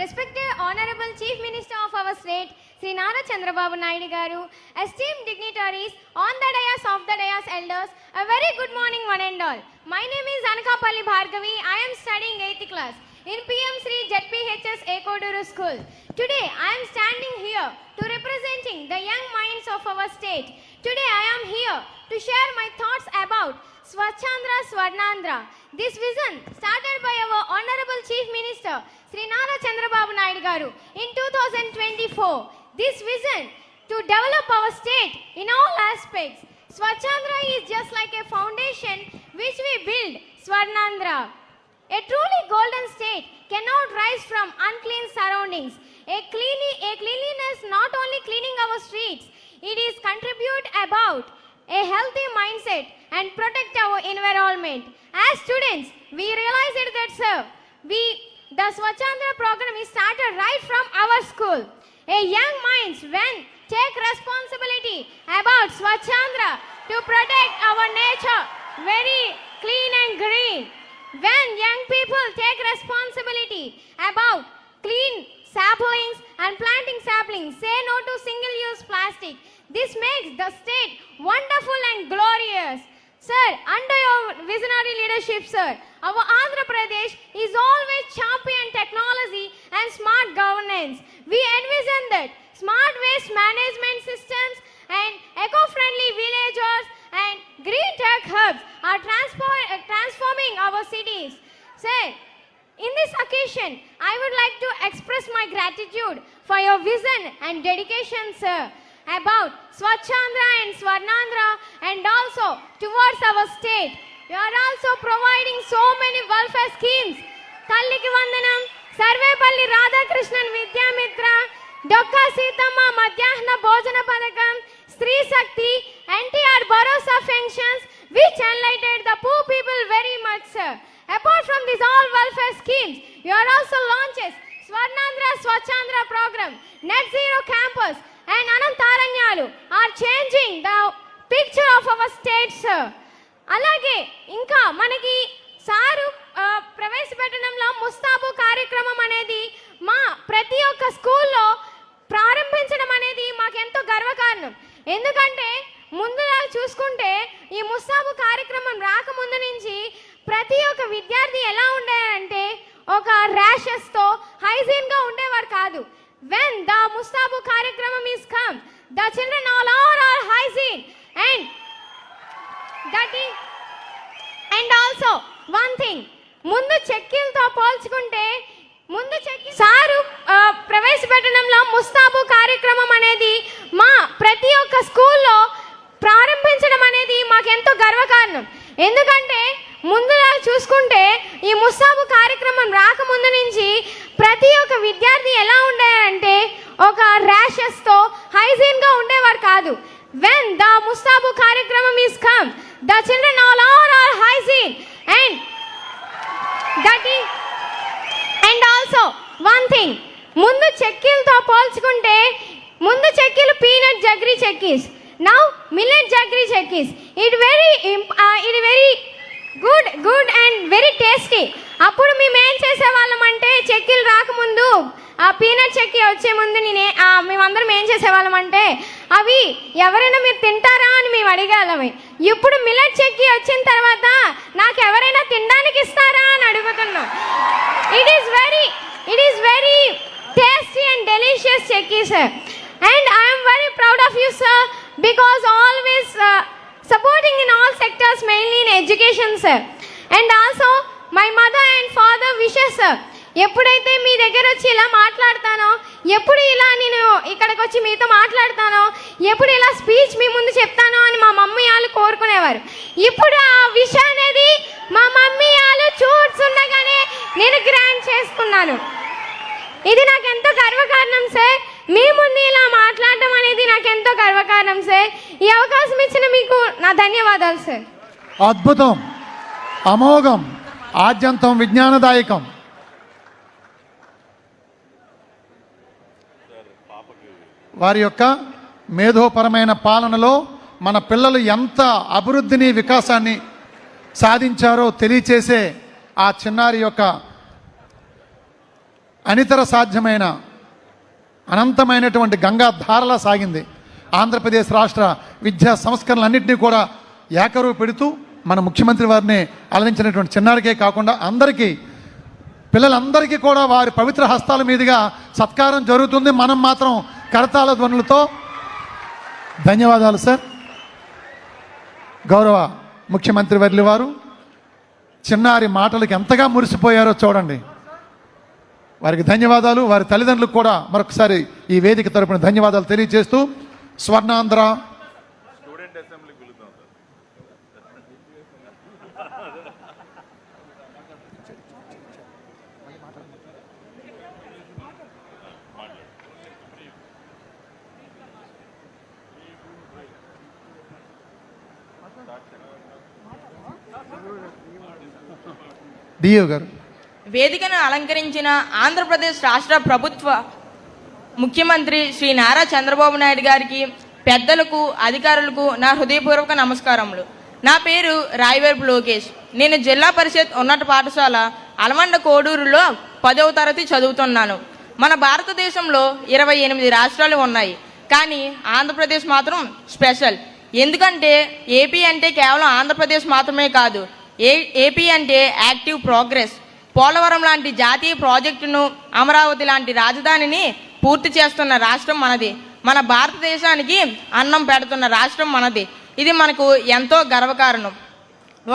Respected Honorable Chief Minister of our state, Sri Nara Chandrababu Naidu Garu, esteemed dignitaries, on the dais elders, a very good morning one and all. My name is Anakapalli Bhargavi. I am studying 8th class in PM Sri ZPHS Ekoduru School. Today I am standing here to representing the young minds of our state. Today I am here to share my thoughts about Swachhandra Swarnandhra. This vision started by our Honorable Chief Minister Sri Nara Chandrababu Naidu Garu in 2024. This vision to develop our state in all aspects. Swachhandra is just like a foundation which we build Swarnandhra. A truly golden state cannot rise from unclean surroundings. A cleanliness not only cleaning our streets, it is contribute about a healthy mindset and protect our environment. As students, we realized that the Swachhandra program is started right from our school. A young minds when take responsibility about Swachhandra to protect our nature very clean and green. When young people take responsibility about clean saplings and planting saplings, say no to single-use plastic, this makes the state wonderful and glorious. Sir, under your visionary leadership, sir, our Andhra Pradesh is always champion technology and smart governance. We envision that smart waste management systems and eco-friendly villages and green tech hubs are transforming our cities. Sir, in this occasion, I would like to express my gratitude for your vision and dedication, sir, about Swachhandra and Swarnandhra and also towards our state. You are also providing so many welfare schemes. Talliki Vandanam, Sarvepalli Radhakrishnan Vidyamitra, Dokka Sithamma Madhyahna Bhojana Padakam, Stree Shakti, NTR Bharosa functions which enlightened the poor people very much, sir. Apart from these all welfare schemes, you are also launches Swarnandhra Swachhandra program, Net Zero Campus and Anantaranyalu are changing the picture of our state, sir. అలాగే ఇంకా మనకి sir ప్రవేశపెట్టడంలో ముస్తాబు కార్యక్రమం అనేది మా ప్రతి ఒక్క స్కూల్లో ప్రారంభించడం అనేది మాకెంతో గర్వకారణం. ఎందుకంటే ముందులా చూసుకుంటే ఈ ముస్తాబు కార్యక్రమం రాకముందు నుంచి ప్రతి ఒక్క విద్యార్థి ఎలా ఉండేదంటే ఒక ర్యాషెస్తో హైజీన్గా ఉండేవారు కాదు. When the Mustabu Karikramam is come, the children all are hygiene and also one thing, ముందు చెక్కీలతో పోల్చుకుంటే ముందు చెక్కీ సారు ప్రవేశపెట్టడంలో ముస్తాబు కార్యక్రమం అనేది మా ప్రతి ఒక్క స్కూల్లో ప్రారంభించడం అనేది మాకెంతో గర్వకారణం. ఎందుకంటే ముందులా చూసుకుంటే ఈ ముస్తాబు కార్యక్రమం రాకముందు నుంచి ప్రతి ఒక్క విద్యార్థి ఎలా ఉండేదంటే ఒక ర్యాషెస్తో హైజీన్గా ఉండేవారు కాదు. When the Mustabu Karikramam is come, the children all are hygiene and also one thing, ముందు చెక్కీలతో పోల్చుకుంటే ముందు చెక్కీలు peanut జగ్రీ చెక్కీస్, now millet jaggery chekis. It very good and very tasty. అప్పుడు మేము ఏం చేసేవాళ్ళం అంటే చెక్కీలు రాకముందు ఆ పీనట్ చెక్కీ వచ్చే ముందు మేమందరం ఏం చేసేవాళ్ళం అంటే అవి ఎవరైనా మీరు తింటారా అని మేము అడిగేవాళ్ళమే. ఇప్పుడు మిల్లెట్ చెక్కీ వచ్చిన తర్వాత నాకు ఎవరైనా తినడానికి ఇస్తారా అని అడుగుతున్నాం. It is very tasty and delicious chikki, sir. And I am very proud of you, sir, because always supporting in all sectors, mainly in education, sir. And also my mother and father wishes, sir. ఎప్పుడైతే మీ దగ్గర వచ్చి ఇలా మాట్లాడతానో, ఎప్పుడు ఇలా నేను ఇక్కడికి వచ్చి మీతో మాట్లాడతానో, ఎప్పుడు ఇలా స్పీచ్ మీ ముందు చెప్తానో అని మా మమ్మీ వాళ్ళు కోరుకునేవారు. ఇప్పుడు ఆ విషయం అనేది మా మమ్మీ వాళ్ళు చూస్తుండగానే నేను గ్రాండ్ చేసుకున్నాను. ఇది నాకు ఎంతో గర్వకారణం, సార్. మీ ముందు ఇలా మాట్లాడడం అనేది నాకు ఎంతో గర్వకారణం, సార్. ఈ అవకాశం ఇచ్చిన మీకు నా ధన్యవాదాలు, సార్. అద్భుతం, అమోఘం, ఆద్యంతం విజ్ఞానదాయకం. వారి యొక్క మేధోపరమైన పాలనలో మన పిల్లలు ఎంత అభివృద్ధిని వికాసాన్ని సాధించారో తెలియచేసే ఆ చిన్నారి యొక్క అనితర సాధ్యమైన అనంతమైనటువంటి గంగా ధారలా సాగింది. ఆంధ్రప్రదేశ్ రాష్ట్ర విద్యా సంస్కరణలన్నింటినీ కూడా ఏకరువు పెడుతూ మన ముఖ్యమంత్రి వారిని అలరించినటువంటి చిన్నారికే కాకుండా అందరికీ, పిల్లలందరికీ కూడా వారి పవిత్ర హస్తాల మీదుగా సత్కారం జరుగుతుంది. మనం మాత్రం కరతాళ ధ్వనులతో ధన్యవాదాలు సార్. గౌరవ ముఖ్యమంత్రి వర్యులు వారు చిన్నారి మాటలకు ఎంతగా మురిసిపోయారో చూడండి. వారికి ధన్యవాదాలు. వారి తల్లిదండ్రులకు కూడా మరొకసారి ఈ వేదిక తరపున ధన్యవాదాలు తెలియజేస్తూ స్వర్ణాంధ్ర డియో గారు వేదికను అలంకరించిన ఆంధ్రప్రదేశ్ రాష్ట్ర ప్రభుత్వ ముఖ్యమంత్రి శ్రీ నారా చంద్రబాబు నాయుడు గారికి, పెద్దలకు, అధికారులకు నా హృదయపూర్వక నమస్కారములు. నా పేరు రాయవేర్పు లోకేష్. నేను జిల్లా పరిషత్ ఉన్నత పాఠశాల అలమండ కోడూరులో 10వ తరగతి చదువుతున్నాను. మన భారతదేశంలో 28 రాష్ట్రాలు ఉన్నాయి, కానీ ఆంధ్రప్రదేశ్ మాత్రం స్పెషల్. ఎందుకంటే ఏపీ అంటే కేవలం ఆంధ్రప్రదేశ్ మాత్రమే కాదు, ఏపీ అంటే యాక్టివ్ ప్రోగ్రెస్. పోలవరం లాంటి జాతీయ ప్రాజెక్టును, అమరావతి లాంటి రాజధానిని పూర్తి చేస్తున్న రాష్ట్రం మనది. మన భారతదేశానికి అన్నం పెడుతున్న రాష్ట్రం మనది. ఇది మనకు ఎంతో గర్వకారణం.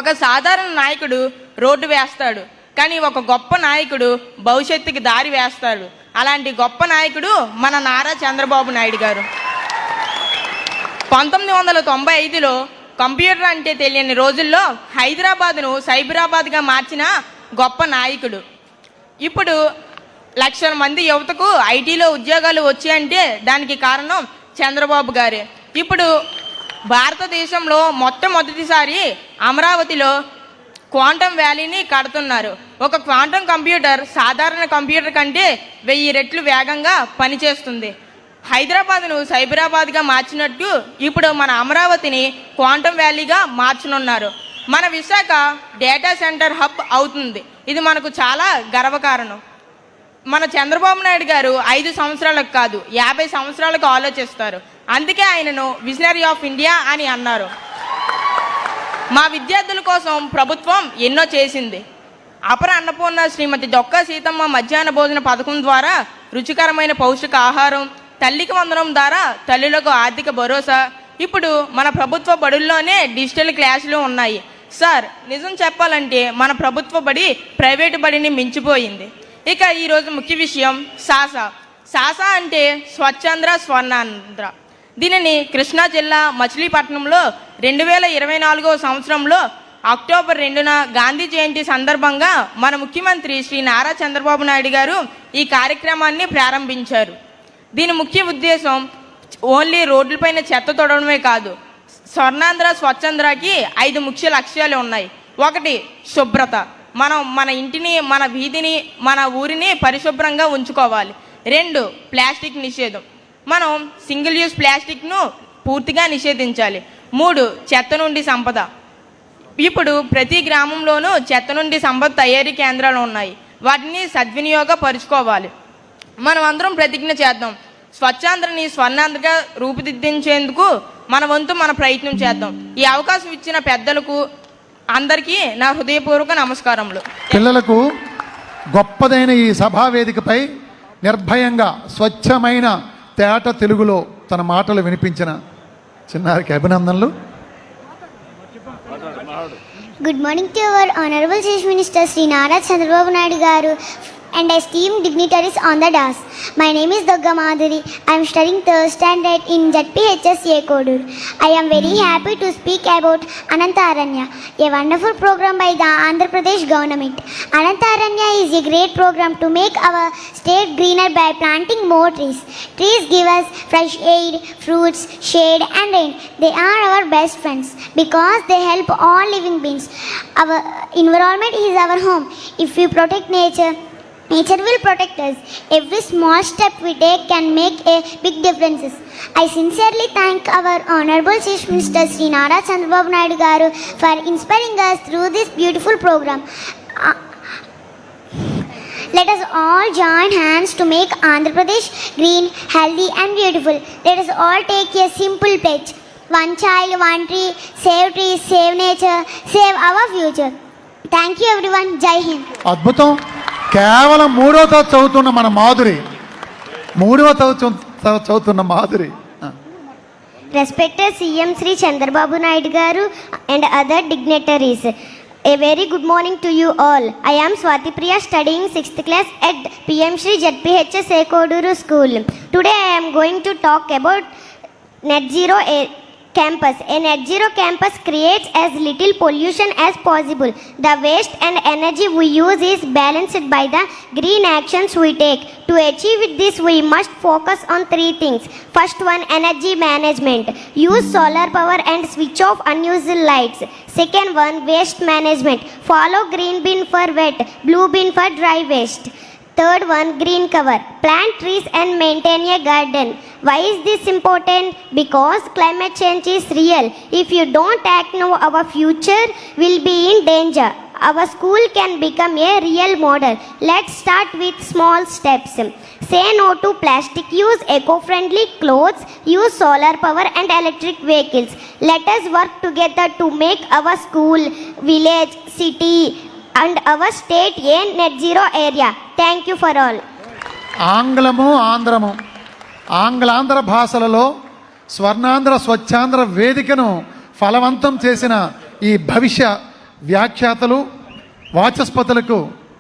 ఒక సాధారణ నాయకుడు రోడ్డు వేస్తాడు, కానీ ఒక గొప్ప నాయకుడు భవిష్యత్తుకి దారి వేస్తాడు. అలాంటి గొప్ప నాయకుడు మన నారా చంద్రబాబు నాయుడు గారు. 1995లో కంప్యూటర్ అంటే తెలియని రోజుల్లో హైదరాబాద్ను సైబరాబాద్గా మార్చిన గొప్ప నాయకుడు. ఇప్పుడు 1,00,000 మంది యువతకు ఐటీలో ఉద్యోగాలు వచ్చాయంటే దానికి కారణం చంద్రబాబు గారే. ఇప్పుడు భారతదేశంలో మొట్టమొదటిసారి అమరావతిలో క్వాంటమ్ వ్యాలీని కడుతున్నారు. ఒక క్వాంటమ్ కంప్యూటర్ సాధారణ కంప్యూటర్ కంటే 1000 రెట్లు వేగంగా పనిచేస్తుంది. హైదరాబాద్ను సైబరాబాద్గా మార్చినట్టు ఇప్పుడు మన అమరావతిని క్వాంటమ్ వ్యాలీగా మార్చనున్నారు. మన విశాఖ డేటా సెంటర్ హబ్ అవుతుంది. ఇది మనకు చాలా గర్వకారణం. మన చంద్రబాబు నాయుడు గారు 5 సంవత్సరాలకు కాదు 50 సంవత్సరాలకు ఆలోచిస్తారు. అందుకే ఆయనను విజనరీ ఆఫ్ ఇండియా అని అన్నారు. మా విద్యార్థుల కోసం ప్రభుత్వం ఎన్నో చేసింది. అపర అన్నపూర్ణ శ్రీమతి డొక్కా సీతమ్మ మధ్యాహ్న భోజన పథకం ద్వారా రుచికరమైన పౌష్టిక ఆహారం, తల్లికి వందనం ద్వారా తల్లులకు ఆర్థిక భరోసా. ఇప్పుడు మన ప్రభుత్వ బడుల్లోనే డిజిటల్ క్లాసులు ఉన్నాయి. సార్, నిజం చెప్పాలంటే మన ప్రభుత్వ బడి ప్రైవేటు బడిని మించిపోయింది. ఇక ఈరోజు ముఖ్య విషయం సాసా అంటే స్వచ్ఛాంధ్ర స్వర్ణాంధ్ర. దీనిని కృష్ణా జిల్లా మచిలీపట్నంలో 2024వ సంవత్సరంలో అక్టోబర్ 2న గాంధీ జయంతి సందర్భంగా మన ముఖ్యమంత్రి శ్రీ నారా చంద్రబాబు నాయుడు గారు ఈ కార్యక్రమాన్ని ప్రారంభించారు. దీని ముఖ్య ఉద్దేశం ఓన్లీ రోడ్లపైన చెత్త తొడవడమే కాదు, స్వర్ణాంధ్ర స్వచ్ఛాంధ్రకి 5 ముఖ్య లక్ష్యాలు ఉన్నాయి. 1, శుభ్రత. మనం మన ఇంటిని, మన వీధిని, మన ఊరిని పరిశుభ్రంగా ఉంచుకోవాలి. 2, ప్లాస్టిక్ నిషేధం. మనం సింగిల్ యూజ్ ప్లాస్టిక్ను పూర్తిగా నిషేధించాలి. 3, చెత్త నుండి సంపద. ఇప్పుడు ప్రతి గ్రామంలోనూ చెత్త నుండి సంపద తయారీ కేంద్రాలు ఉన్నాయి. వాటిని సద్వినియోగపరుచుకోవాలి. మనం అందరం ప్రతిజ్ఞ చేద్దాం. స్వచ్ఛాంధ్రని స్వర్ణాంధ్రగా రూపుదిద్దించేందుకు మన వంతు మన ప్రయత్నం చేద్దాం. ఈ అవకాశం ఇచ్చిన పెద్దలకు అందరికీ నా హృదయపూర్వక నమస్కారములు. పిల్లలకు గొప్పదైన ఈ సభా వేదికపై నిర్భయంగా స్వచ్ఛమైన తేట తెలుగులో తన మాటలు వినిపించిన చిన్నారికి అభినందనలు. Good morning to our Honorable Chief Minister Sri Nara Chandrababu Naidu Garu and esteemed dignitaries on the dais. My name is Durga Madhuri. I am studying 3rd standard in ZPHS Kodur. I am very happy to speak about Anantaranya, a wonderful program by the Andhra Pradesh government. Anantaranya is a great program to make our state greener by planting more trees. Trees give us fresh air, fruits, shade and rain. They are our best friends because they help all living beings. Our environment is our home. If we protect nature, nature will protect us. Every small step we take can make a big difference. I sincerely thank our Honorable Chief Minister Sri Nara Chandrababu Naidu Garu for inspiring us through this beautiful program. Let us all join hands to make Andhra Pradesh green, healthy and beautiful. Let us all take a simple pledge. One child, one tree, save trees, save nature, save our future. Thank you everyone. Jai Hind. అద్భుతం. కేవలం 3వ తరగతి చదువుతున్న మన మాధురి, 3వ తరగతి చదువుతున్న Madhuri. Respected CM Sri Chandrababu Naidu Garu and other dignitaries, a very good morning to you all. I am Swati Priya, studying 6th class at PM Shri ZPHS Ekoduru School. Today I am going to talk about Net Zero Campus. A Net Zero Campus creates as little pollution as possible. The waste and energy we use is balanced by the green actions we take. To achieve this, we must focus on 3 things. First one, energy management. Use solar power and switch off unused lights. Second one, waste management. Follow green bin for wet, blue bin for dry waste. Third one, green cover. Plant trees and maintain a garden. Why is this important? Because climate change is real. If you don't act now, our future will be in danger. Our school can become a real model. Let's start with small steps. Say no to plastic. Use eco-friendly clothes. Use solar power and electric vehicles. Let us work together to make our school, village, city and our state a net zero area. Thank you for all. ఆంగ్లము ఆంధ్రము, ఆంగ్లాంధ్ర భాషలలో స్వర్ణాంధ్ర స్వచ్ఛాంధ్ర వేదికను ఫలవంతం చేసిన ఈ భవిష్య వ్యాఖ్యాతలు వాచస్పతులకు